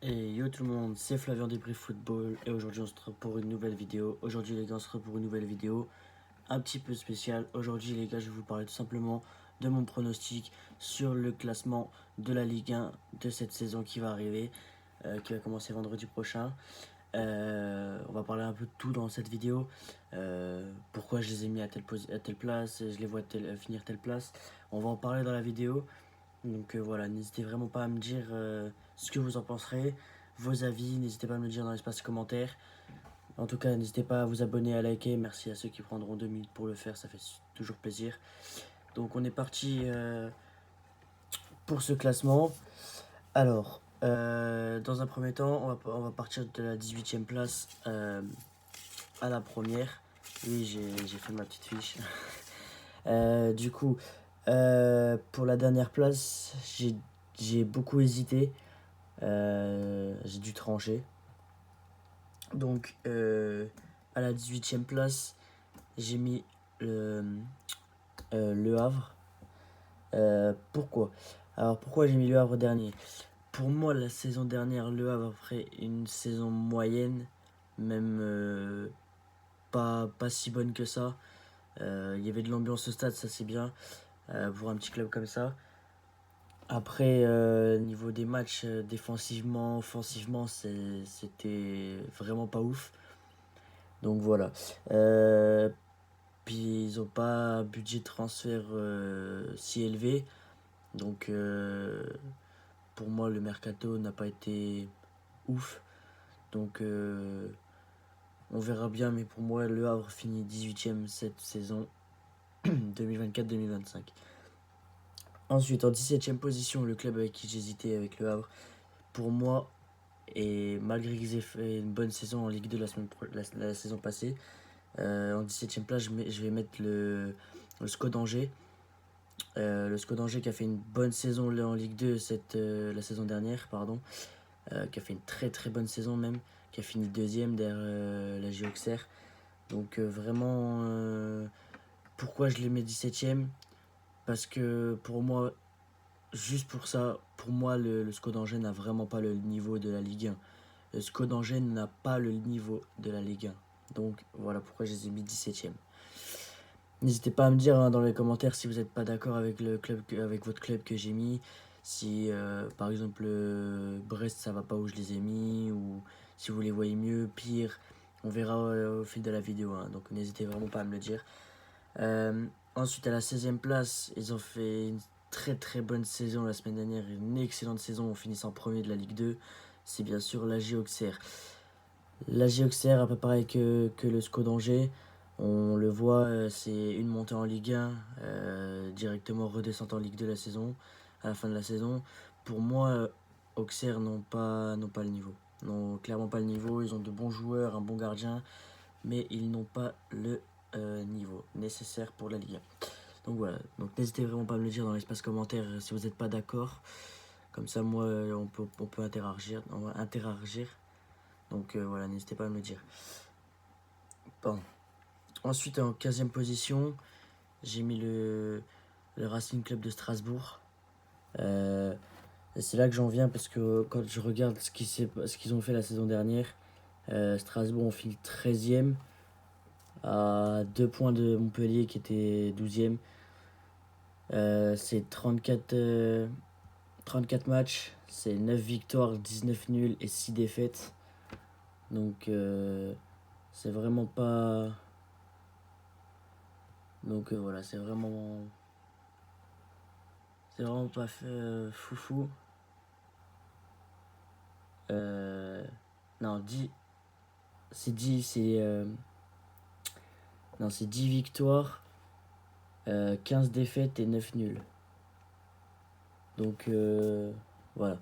Et yo tout le monde, c'est Flavien Débris Football et aujourd'hui on se retrouve pour une nouvelle vidéo. Aujourd'hui les gars on se retrouve pour une nouvelle vidéo un petit peu spéciale. Aujourd'hui les gars je vais vous parler tout simplement de mon pronostic sur le classement de la Ligue 1 de cette saison qui va arriver, qui va commencer vendredi prochain. On va parler un peu de tout dans cette vidéo. Pourquoi je les ai mis à telle place, je les vois finir telle place. On va en parler dans la vidéo. Donc voilà, n'hésitez vraiment pas à me dire ce que vous en penserez, vos avis, n'hésitez pas à me le dire dans l'espace commentaire. En tout cas, n'hésitez pas à vous abonner, à liker, merci à ceux qui prendront 2 minutes pour le faire, ça fait toujours plaisir. Donc on est parti pour ce classement. Alors, dans un premier temps, on va partir de la 18e place à la première. Oui, j'ai fait ma petite fiche. Du coup, pour la dernière place, j'ai beaucoup hésité. J'ai dû trancher. Donc, à la 18e place, j'ai mis le Havre. Pourquoi? Alors, pourquoi j'ai mis le Havre dernier? Pour moi, la saison dernière, le Havre a fait une saison moyenne, même pas si bonne que ça. Il y avait de l'ambiance au stade, ça c'est bien, pour un petit club comme ça. Après, niveau des matchs, défensivement, offensivement, c'était vraiment pas ouf. Donc voilà. Puis ils ont pas un budget de transfert si élevé. Donc pour moi, le mercato n'a pas été ouf. Donc on verra bien. Mais pour moi, Le Havre finit 18e cette saison 2024-2025. Ensuite, en 17e position, le club avec qui j'hésitais avec Le Havre. Pour moi, et malgré qu'ils aient fait une bonne saison en Ligue 2 la saison passée, en 17e place, je vais mettre le SCO d'Angers. Le SCO d'Angers qui a fait une bonne saison en Ligue 2 la saison dernière, pardon, qui a fait une très très bonne saison même, qui a fini deuxième derrière la JO Auxerre. Donc vraiment, pourquoi je les mets 17e? Parce que pour moi, juste pour ça, pour moi, le SCO d'Angers n'a vraiment pas le niveau de la Ligue 1. Le SCO d'Angers n'a pas le niveau de la Ligue 1. Donc voilà pourquoi je les ai mis 17e. N'hésitez pas à me dire dans les commentaires si vous n'êtes pas d'accord avec avec votre club que j'ai mis. Si par exemple Brest ça va pas où je les ai mis, ou si vous les voyez mieux, pire. On verra au fil de la vidéo. Donc n'hésitez vraiment pas à me le dire. Ensuite à la 16e place, ils ont fait une très très bonne saison la semaine dernière. Une excellente saison en finissant premier de la Ligue 2. C'est bien sûr l'AG Auxerre. L'AG Auxerre, un peu pareil que le SCO d'Angers. On le voit, c'est une montée en Ligue 1, directement redescente en Ligue 2 à la fin de la saison. Pour moi, Auxerre n'ont pas le niveau. N'ont clairement pas le niveau. Ils ont de bons joueurs, un bon gardien, mais ils n'ont pas le niveau nécessaire pour la Ligue 1. Donc voilà, donc n'hésitez vraiment pas à me le dire dans l'espace commentaire si vous n'êtes pas d'accord. Comme ça, moi, on peut interagir. On va interagir. Donc voilà, n'hésitez pas à me le dire. Bon. Ensuite, en 15e position, j'ai mis le Racing Club de Strasbourg. Et c'est là que j'en viens parce que quand je regarde ce qu'ils ont fait la saison dernière, Strasbourg ont fini 13e à 2 points de Montpellier qui était 12e. C'est 34 matchs, c'est 9 victoires, 19 nuls et 6 défaites. Donc c'est vraiment pas... Donc voilà, c'est vraiment pas fait foufou. Non, 10. C'est 10, non, c'est 10 victoires, 15 défaites et 9 nuls. Donc voilà.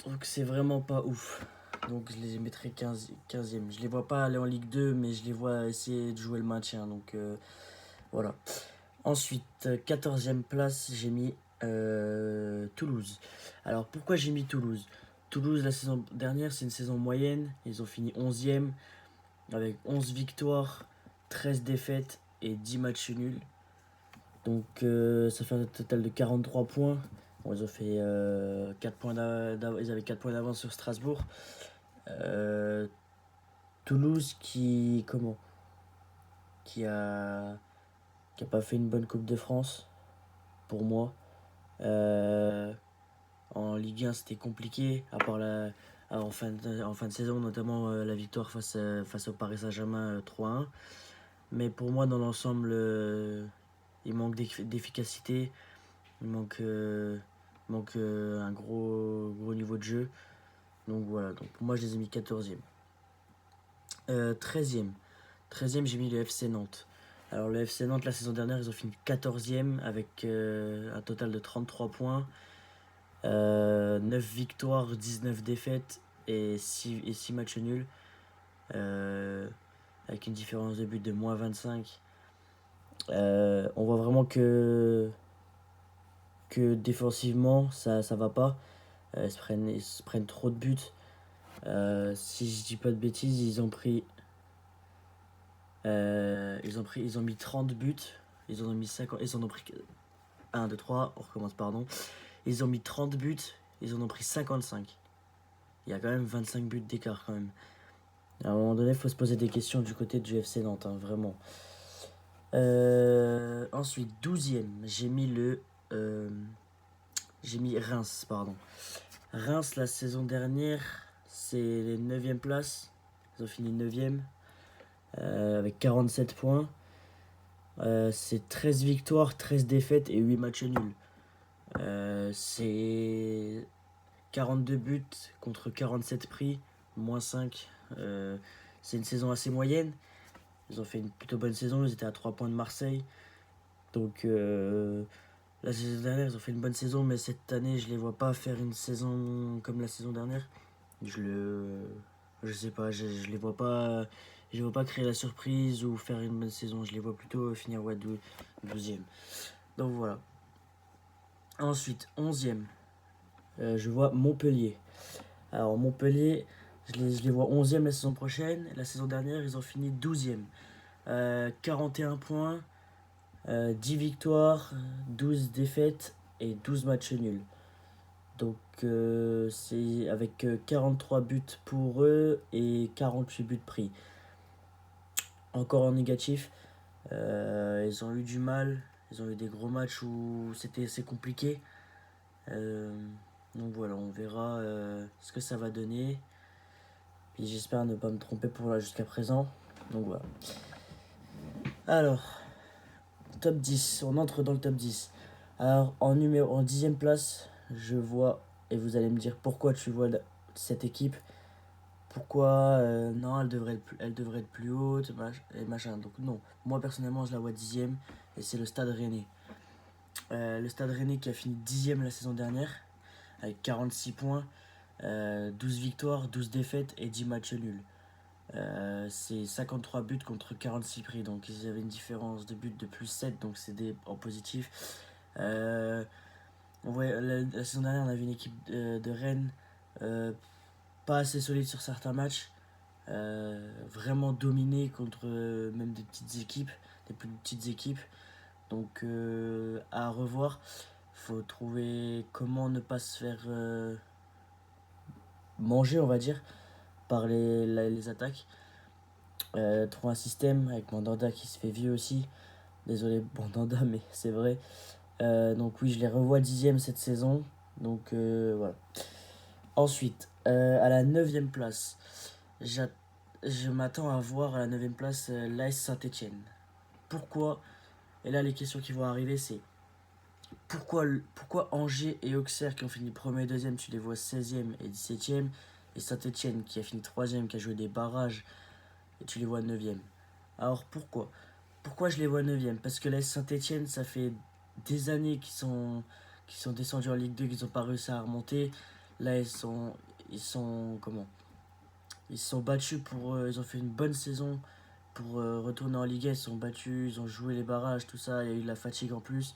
Donc c'est vraiment pas ouf. Donc je les mettrai 15e. Je les vois pas aller en Ligue 2, mais je les vois essayer de jouer le maintien. Donc voilà. Ensuite, 14e place, j'ai mis Toulouse. Alors pourquoi j'ai mis Toulouse? Toulouse, la saison dernière, c'est une saison moyenne. Ils ont fini 11e avec 11 victoires, 13 défaites et 10 matchs nuls. Donc ça fait un total de 43 points. Bon, ils ont fait 4 points ils avaient 4 points d'avance sur Strasbourg. Toulouse qui a qui a pas fait une bonne Coupe de France pour moi. Euh, En Ligue 1, c'était compliqué, à part en fin de saison, notamment la victoire face au Paris Saint-Germain 3-1. Mais pour moi, dans l'ensemble, il manque d'efficacité, il manque un gros niveau de jeu. Donc voilà, donc pour moi, je les ai mis 14e. 13e. 13e, j'ai mis le FC Nantes. Alors le FC Nantes, la saison dernière, ils ont fini 14e avec un total de 33 points. 9 victoires, 19 défaites et 6 matchs nuls. Avec une différence de but de moins 25. On voit vraiment que défensivement, ça va pas. Ils se prennent trop de buts. Si je dis pas de bêtises, ils ont mis 30 buts. Ils en ont mis 50. Ils en ont pris 1, 2, 3. On recommence, pardon. Ils ont mis 30 buts. Ils en ont pris 55. Il y a quand même 25 buts d'écart quand même. À un moment donné, il faut se poser des questions du côté du FC Nantes, hein, vraiment. Ensuite, 12e, j'ai mis Reims, pardon. Reims, la saison dernière, c'est les 9e place. Ils ont fini 9e avec 47 points. C'est 13 victoires, 13 défaites et 8 matchs nuls. C'est 42 buts contre 47 pris, moins 5. C'est une saison assez moyenne. Ils ont fait une plutôt bonne saison, ils étaient à 3 points de Marseille. Donc la saison dernière, ils ont fait une bonne saison, mais cette année, je les vois pas faire une saison comme la saison dernière. Je sais pas, je les vois pas. Je les vois pas créer la surprise ou faire une bonne saison. Je les vois plutôt finir 12e. Donc voilà. Ensuite, 11e. Je vois Montpellier. Alors Montpellier, je les vois 11e la saison prochaine. La saison dernière, ils ont fini 12e. 41 points, 10 victoires, 12 défaites et 12 matchs nuls. Donc c'est avec 43 buts pour eux et 48 buts pris. Encore en négatif, ils ont eu du mal. Ils ont eu des gros matchs où c'était assez compliqué. Donc voilà, on verra ce que ça va donner. Puis j'espère ne pas me tromper pour là jusqu'à présent. Donc voilà. Alors, top 10, on entre dans le top 10. Alors en 10e place, je vois, et vous allez me dire pourquoi tu vois cette équipe. Pourquoi non, elle devrait être plus haute, et machin. Donc non, moi personnellement je la vois 10e et c'est le Stade Rennais. Le Stade Rennais qui a fini 10e la saison dernière avec 46 points, 12 victoires, 12 défaites et 10 matchs nuls. C'est 53 buts contre 46 pris, donc ils avaient une différence de but de plus 7, donc c'est en positif. La saison dernière, on avait une équipe de Rennes pas assez solide sur certains matchs, vraiment dominée contre même des plus petites équipes. Donc à revoir, faut trouver comment ne pas se faire manger, on va dire, par les attaques. Trouver un système avec Mandanda qui se fait vieux aussi. Désolé Mandanda, mais c'est vrai. Donc oui, je les revois 10e cette saison. Donc voilà. Ensuite, à la 9e place, je m'attends à voir à la 9e place l'AS Saint-Etienne. Pourquoi? Et là, les questions qui vont arriver, c'est pourquoi Angers et Auxerre qui ont fini premier et deuxième, tu les vois 16e et 17e, et Saint-Etienne qui a fini 3e, qui a joué des barrages, et tu les vois 9e. Alors pourquoi je les vois 9e? Parce que l'AS Saint-Etienne, ça fait des années qu'ils sont descendus en Ligue 2, qu'ils n'ont pas réussi à remonter. Là, comment? Ils se sont battus ils ont fait une bonne saison pour retourner en Ligue 1. Ils se sont battus, ils ont joué les barrages, tout ça. Il y a eu de la fatigue en plus.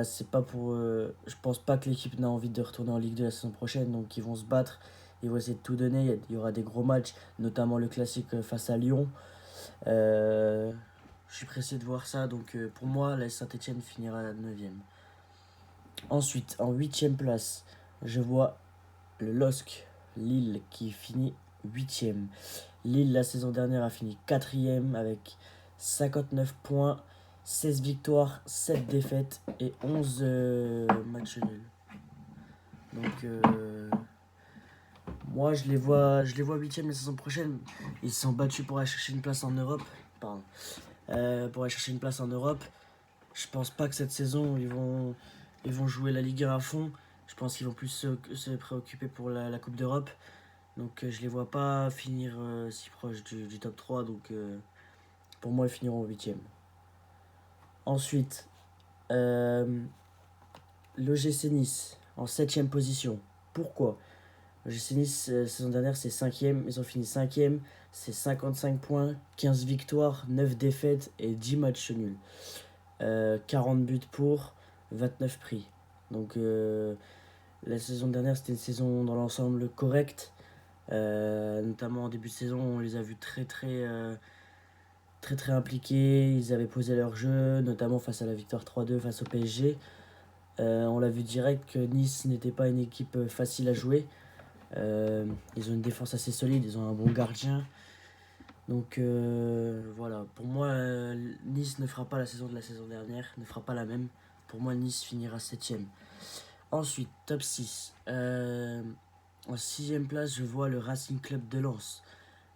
C'est pas pour. Je pense pas que l'équipe n'a envie de retourner en Ligue 2 la saison prochaine, donc ils vont se battre. Ils vont essayer de tout donner. Il y aura des gros matchs, notamment le classique face à Lyon. Je suis pressé de voir ça. Donc pour moi, la Saint-Etienne finira 9e. Ensuite, en huitième place, je vois le LOSC, Lille, qui finit huitième. Lille, la saison dernière, a fini quatrième avec 59 points, 16 victoires, 7 défaites et 11 matchs nuls. Donc, moi, je les vois huitième la saison prochaine. Ils se sont battus pour aller chercher une place en Europe. Pardon. Pour aller chercher une place en Europe. Je pense pas que cette saison, ils vont jouer la Ligue 1 à fond. Je pense qu'ils vont plus se préoccuper pour la Coupe d'Europe. Donc je les vois pas finir si proche du top 3. Donc pour moi, ils finiront 8e. Ensuite, l'OGC Nice en 7e position. Pourquoi? l'OGC Nice, saison dernière, c'est 5e. Ils ont fini 5e. C'est 55 points, 15 victoires, 9 défaites et 10 matchs nuls. 40 buts pour, 29 prix. Donc la saison dernière, c'était une saison dans l'ensemble correcte. Notamment en début de saison, on les a vus très impliqués. Ils avaient posé leur jeu, notamment face à la victoire 3-2 face au PSG. On l'a vu direct que Nice n'était pas une équipe facile à jouer. Ils ont une défense assez solide, ils ont un bon gardien. Donc voilà, pour moi, Nice ne fera pas la saison de la saison dernière, ne fera pas la même. Pour moi, Nice finira 7ème. Ensuite, top 6. En 6ème place, je vois le Racing Club de Lens.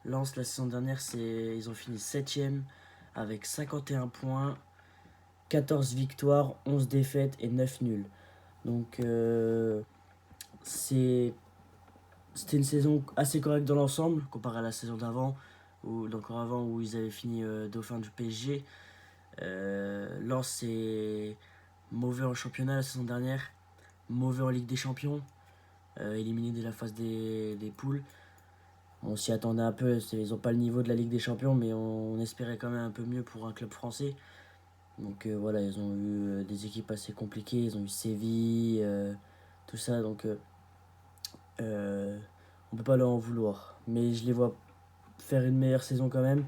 Lens, la saison dernière, ils ont fini 7ème avec 51 points, 14 victoires, 11 défaites et 9 nuls. Donc c'était une saison assez correcte dans l'ensemble, comparé à la saison d'avant, ou d'encore avant où ils avaient fini dauphin du PSG. Lens, c'est mauvais en championnat la saison dernière, mauvais en Ligue des Champions, éliminé dès la phase des poules. On s'y attendait un peu, ils n'ont pas le niveau de la Ligue des Champions, mais on espérait quand même un peu mieux pour un club français. Donc voilà, ils ont eu des équipes assez compliquées, ils ont eu Séville, tout ça, donc on peut pas leur en vouloir. Mais je les vois faire une meilleure saison quand même,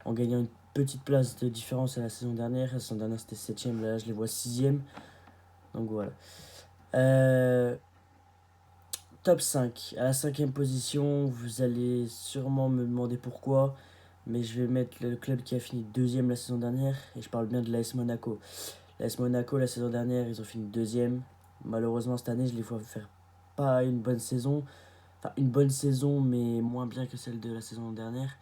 en gagnant une petite place de différence à la saison dernière. La saison dernière c'était 7ème, là je les vois 6ème. Donc voilà. Top 5. À la 5ème position, vous allez sûrement me demander pourquoi. Mais je vais mettre le club qui a fini deuxième la saison dernière. Et je parle bien de l'AS Monaco. L'AS Monaco, la saison dernière, ils ont fini deuxième. Malheureusement, cette année, je les vois faire pas une bonne saison. Enfin, une bonne saison, mais moins bien que celle de la saison dernière.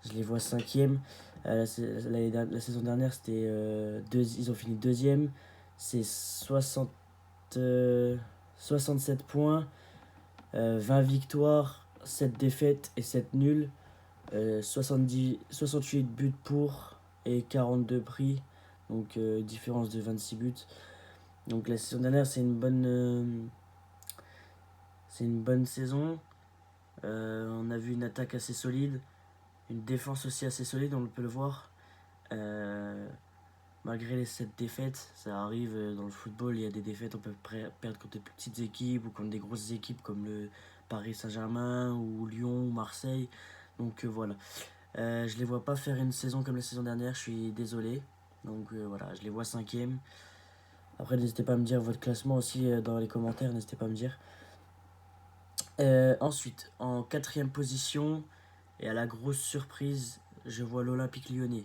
Je les vois cinquième. La saison dernière, ils ont fini deuxième. C'est 67 points, 20 victoires, 7 défaites et 7 nuls. 68 buts pour et 42 prix. Donc différence de 26 buts. Donc la saison dernière, c'est une bonne saison. On a vu une attaque assez solide, une défense aussi assez solide, on peut le voir. Malgré les 7 défaites, ça arrive dans le football, il y a des défaites, on peut perdre contre des petites équipes ou contre des grosses équipes comme le Paris Saint-Germain ou Lyon ou Marseille. Donc voilà. Je les vois pas faire une saison comme la saison dernière, je suis désolé. Donc voilà, je les vois cinquième. Après, n'hésitez pas à me dire votre classement aussi dans les commentaires, n'hésitez pas à me dire. Ensuite, en quatrième position, et à la grosse surprise, je vois l'Olympique Lyonnais.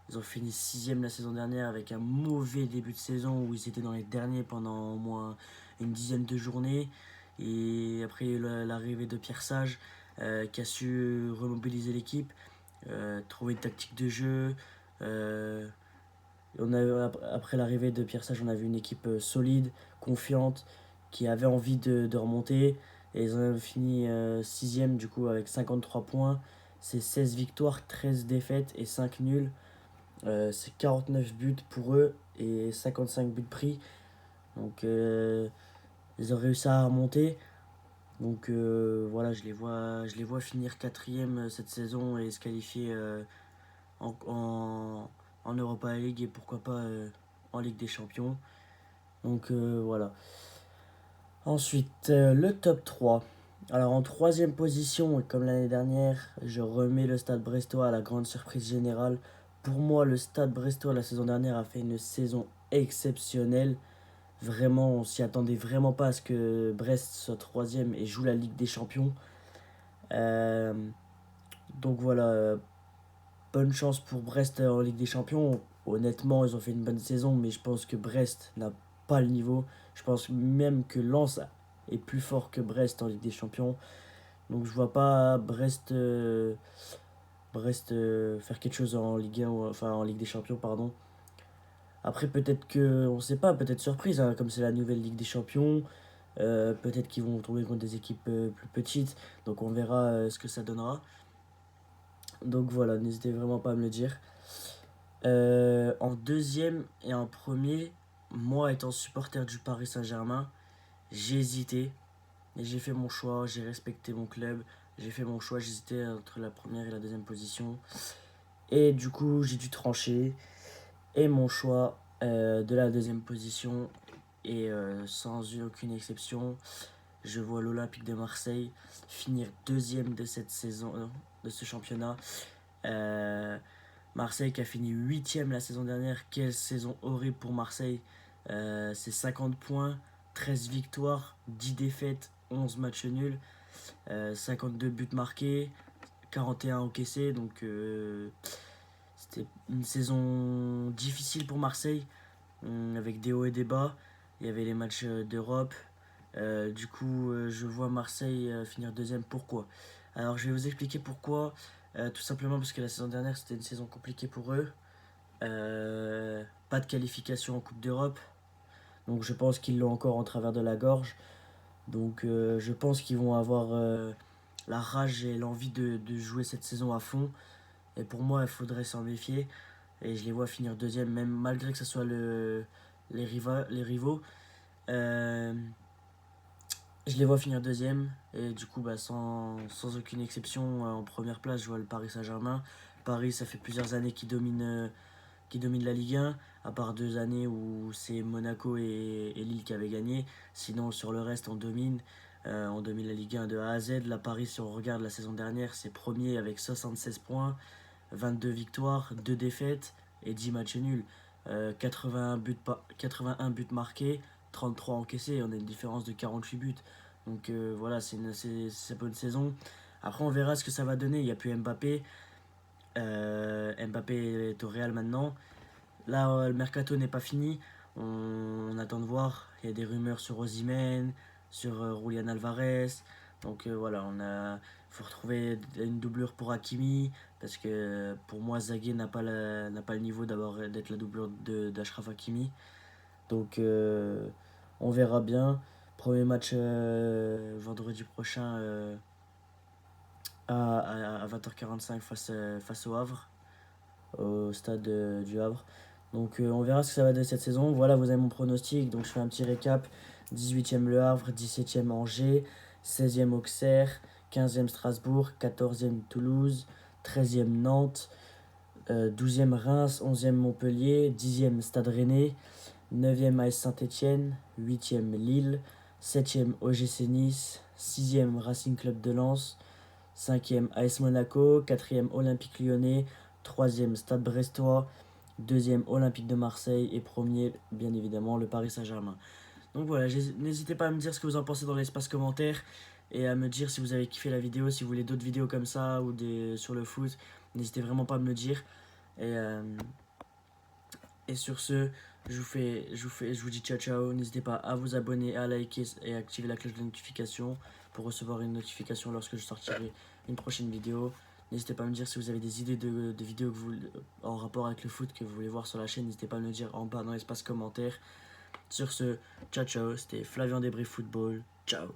Ils ont fini 6ème la saison dernière avec un mauvais début de saison où ils étaient dans les derniers pendant au moins une dizaine de journées. Et après l'arrivée de Pierre Sage qui a su remobiliser l'équipe, trouver une tactique de jeu. Après l'arrivée de Pierre Sage, on a vu une équipe solide, confiante, qui avait envie de remonter. Et ils ont fini 6ème du coup avec 53 points. C'est 16 victoires, 13 défaites et 5 nuls. C'est 49 buts pour eux et 55 buts pris. Donc ils ont réussi à remonter. Donc voilà, je les vois finir quatrième cette saison et se qualifier en, en, en Europa League et pourquoi pas en Ligue des Champions. Donc voilà. Ensuite, le top 3. Alors en troisième position, et comme l'année dernière, je remets le Stade Brestois à la grande surprise générale. Pour moi, le Stade Brestois la saison dernière a fait une saison exceptionnelle. Vraiment, on s'y attendait vraiment pas à ce que Brest soit troisième et joue la Ligue des Champions. Euh, donc voilà, bonne chance pour Brest en Ligue des Champions. Honnêtement, ils ont fait une bonne saison, mais je pense que Brest n'a pas le niveau. Je pense même que Lens est plus fort que Brest en Ligue des Champions. Donc je vois pas Brest faire quelque chose en Ligue 1, enfin en Ligue des Champions, pardon. Après, peut-être que, on sait pas, peut-être surprise, hein, comme c'est la nouvelle Ligue des Champions. Peut-être qu'ils vont tomber contre des équipes plus petites. Donc on verra ce que ça donnera. Donc voilà, n'hésitez vraiment pas à me le dire. En deuxième et en premier, moi étant supporter du Paris Saint-Germain, j'ai hésité. Et j'ai fait mon choix, j'ai respecté mon club. J'ai fait mon choix, j'hésitais entre la première et la deuxième position. Et du coup, j'ai dû trancher. Et mon choix de la deuxième position, et sans aucune exception, je vois l'Olympique de Marseille finir deuxième de cette saison, de ce championnat. Euh, Marseille qui a fini huitième la saison dernière. Quelle saison horrible pour Marseille. C'est 50 points, 13 victoires, 10 défaites, 11 matchs nuls, 52 buts marqués, 41 encaissés. Donc c'était une saison difficile pour Marseille, avec des hauts et des bas. Il y avait les matchs d'Europe. Du coup, je vois Marseille finir deuxième. Pourquoi? Alors, je vais vous expliquer pourquoi. Tout simplement parce que la saison dernière, c'était une saison compliquée pour eux. Pas de qualification en Coupe d'Europe. Donc, je pense qu'ils l'ont encore en travers de la gorge. Donc, je pense qu'ils vont avoir la rage et l'envie de jouer cette saison à fond. Et pour moi, il faudrait s'en méfier. Et je les vois finir deuxième, même malgré que ce soit les rivaux. Euh, je les vois finir deuxième. Et du coup, bah, sans aucune exception, en première place, je vois le Paris Saint-Germain. Paris, ça fait plusieurs années qui domine la Ligue 1, à part 2 années où c'est Monaco et Lille qui avaient gagné. Sinon, sur le reste, on domine la Ligue 1 de A à Z. La Paris, si on regarde la saison dernière, c'est premier avec 76 points, 22 victoires, 2 défaites et 10 matchs nuls. 81 buts marqués, 33 encaissés. On a une différence de 48 buts. Donc voilà, c'est pas une saison. Après, on verra ce que ça va donner. Il n'y a plus Mbappé. Mbappé est au Real maintenant. Là, le mercato n'est pas fini. On attend de voir. Il y a des rumeurs sur Osimhen, sur Julian Alvarez. Donc voilà, faut retrouver une doublure pour Hakimi. Parce que pour moi, Zagué n'a pas le niveau d'être la doublure d'Ashraf Hakimi. Donc on verra bien. Premier match vendredi prochain à 20h45 face au Havre, au stade du Havre. Donc on verra ce que ça va donner cette saison. Voilà, vous avez mon pronostic. Donc je fais un petit récap. 18e Le Havre, 17e Angers, 16e Auxerre, 15e Strasbourg, 14e Toulouse, 13e Nantes, 12e Reims, 11e Montpellier, 10e Stade Rennais, 9e AS Saint-Etienne, 8e Lille, 7e OGC Nice, 6e Racing Club de Lens, 5e AS Monaco, 4e Olympique Lyonnais, 3e Stade Brestois, 2e Olympique de Marseille et premier, bien évidemment, le Paris Saint-Germain. Donc voilà, n'hésitez pas à me dire ce que vous en pensez dans l'espace commentaire et à me dire si vous avez kiffé la vidéo, si vous voulez d'autres vidéos comme ça ou sur le foot. N'hésitez vraiment pas à me le dire. Et, euh, et sur ce, je vous dis ciao ciao. N'hésitez pas à vous abonner, à liker et à activer la cloche de notification pour recevoir une notification lorsque je sortirai une prochaine vidéo. N'hésitez pas à me dire si vous avez des idées de vidéos en rapport avec le foot que vous voulez voir sur la chaîne. N'hésitez pas à me le dire en bas dans l'espace commentaire. Sur ce, ciao ciao, c'était Flavien Débris Football. Ciao.